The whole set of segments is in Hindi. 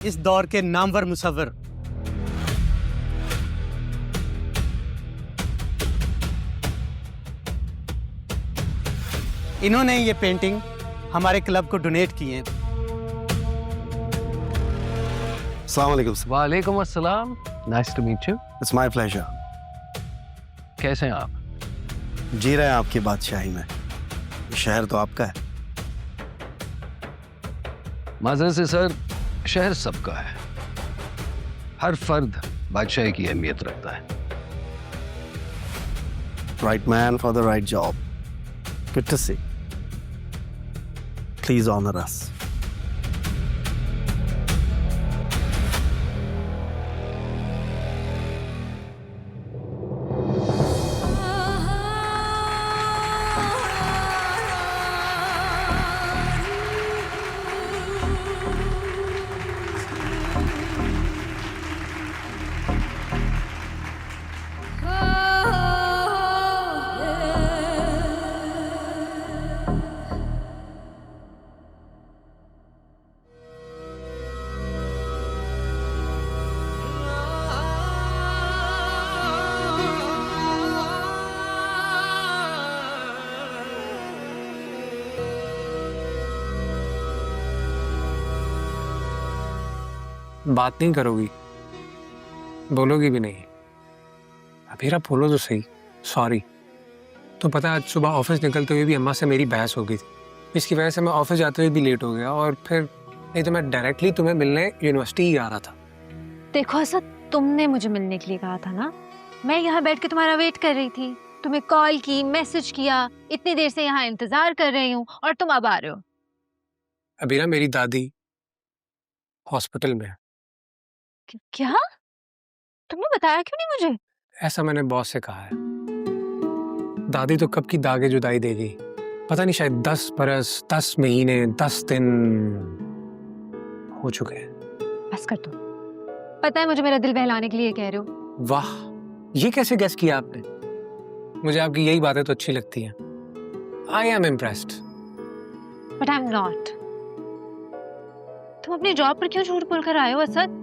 इस दौर के नामवर मुसव्विर। इन्होंने ये पेंटिंग हमारे क्लब को डोनेट की है। अस्सलाम वालेकुम। वालेकुम अस्सलाम। Nice to meet you. It's my pleasure. कैसे हैं आप? जी रहे हैं आपकी बादशाही में। शहर तो आपका है। माजरत से सर, शहर सबका है। हर फर्द बादशाही की अहमियत रखता है। Right man for the right job. Good to see. Please honour us. बात नहीं करोगी, बोलोगी भी नहीं। अबीरा बोलो तो सही। सॉरी। तो पता है आज सुबह ऑफिस निकलते हुए भी अम्मा से मेरी बहस हो गई थी। इसकी वजह से मैं ऑफिस जाते हुए भी लेट हो गया, और फिर नहीं तो मैं डायरेक्टली तुम्हें मिलने यूनिवर्सिटी ही आ रहा था। देखो असद, तुमने मुझे मिलने के लिए कहा था ना। मैं यहाँ बैठ के तुम्हारा वेट कर रही थी, तुम्हें कॉल की, मैसेज किया, इतनी देर से यहाँ इंतजार कर रही हूँ और तुम अब आ रहे हो। अबीरा, मेरी दादी हॉस्पिटल में है। क्या? तुमने बताया क्यों नहीं मुझे? ऐसा मैंने बॉस से कहा है। दादी तो कब की दागे जुदाई दे गई, पता नहीं, शायद 10 बरस, 10 महीने, 10 दिन हो चुके हैं। बस कर दो। पता है मुझे मेरा दिल बहलाने के लिए कह रहे हो। वाह, ये कैसे गेस किया आपने? मुझे आपकी यही बातें तो अच्छी लगती हैं। I am impressed. But I am not. तुम अपनी जॉब पर क्यों झूठ बोलकर आए हो असद?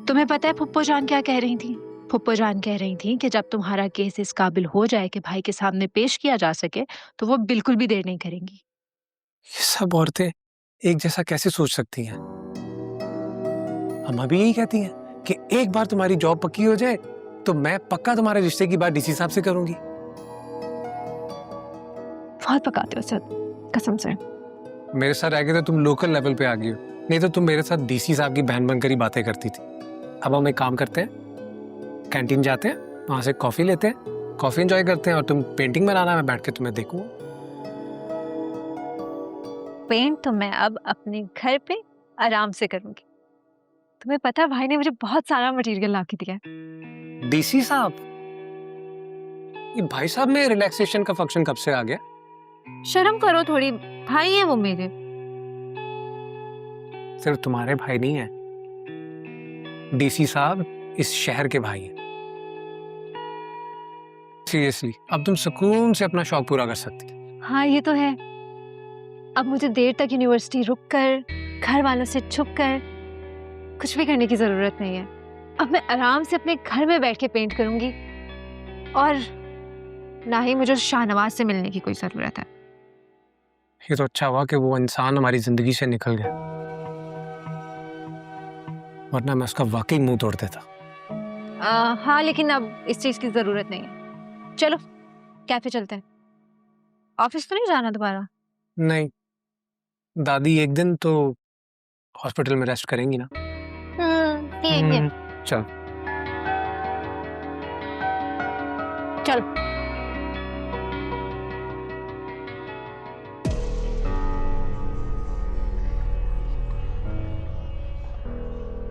तुम्हें पता है फुप्पो जान क्या कह रही थी? फुप्पो जान कह रही थी कि जब तुम्हारा केस इस काबिल हो जाए कि भाई के सामने पेश किया जा सके तो वो बिल्कुल भी देर नहीं करेंगी। ये सब औरतें एक जैसा कैसे सोच सकती हैं? अम्मा भी यही कहती हैं कि एक बार तुम्हारी जॉब पक्की हो जाए तो मैं पक्का तुम्हारे रिश्ते की बात डीसी साहब से करूंगी। बहुत पकाते हो असद, कसम से। मेरे साथ रह के तो तुम लोकल लेवल पे आ गई हो, नहीं तो तुम मेरे साथ डीसी साहब की बहन बनकर ही बातें करती थी। अब हम एक काम करते हैं, कैंटीन जाते हैं, वहां से कॉफी लेते हैं, कॉफी एंजॉय करते हैं, और तुम पेंटिंग बनाना, मैं बैठ के तुम्हें देखूंगा। पेंट तो मैं अब अपने घर पे आराम से करूंगी। तुम्हें पता है भाई ने मुझे बहुत सारा मटेरियल ला के दिया है। डीसी साहब? ये भाई साहब में रिलैक्सेशन का फंक्शन कब से आ गया? शर्म करो थोड़ी, भाई है वो मेरे। सिर्फ तुम्हारे भाई नहीं है, डीसी साहब इस शहर के भाई हैं। सीरियसली, अब तुम सुकून से अपना शौक पूरा कर सकती हो। हाँ ये तो है। अब मुझे देर तक यूनिवर्सिटी रुककर, घर वालों से छुपकर कुछ भी करने की जरूरत नहीं है। अब मैं आराम से अपने घर में बैठ के पेंट करूंगी, और ना ही मुझे शाहनवाज से मिलने की कोई जरूरत है। ये तो अच्छा हुआ कि वो इंसान हमारी जिंदगी से निकल गया, वरना मैं उसका वाकई मुंह तोड़ देता। हाँ लेकिन अब इस चीज की जरूरत नहीं है। चलो कैफे चलते हैं। ऑफिस तो नहीं जाना दोबारा? नहीं, दादी एक दिन तो हॉस्पिटल में रेस्ट करेंगी ना। ठीक है। चल चलो।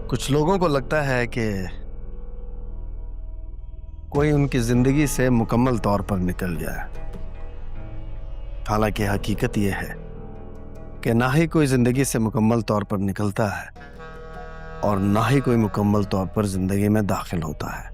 कुछ लोगों को लगता है कि कोई उनकी जिंदगी से मुकम्मल तौर पर निकल गया है। हालांकि हकीकत यह है कि ना ही कोई जिंदगी से मुकम्मल तौर पर निकलता है और ना ही कोई मुकम्मल तौर पर जिंदगी में दाखिल होता है।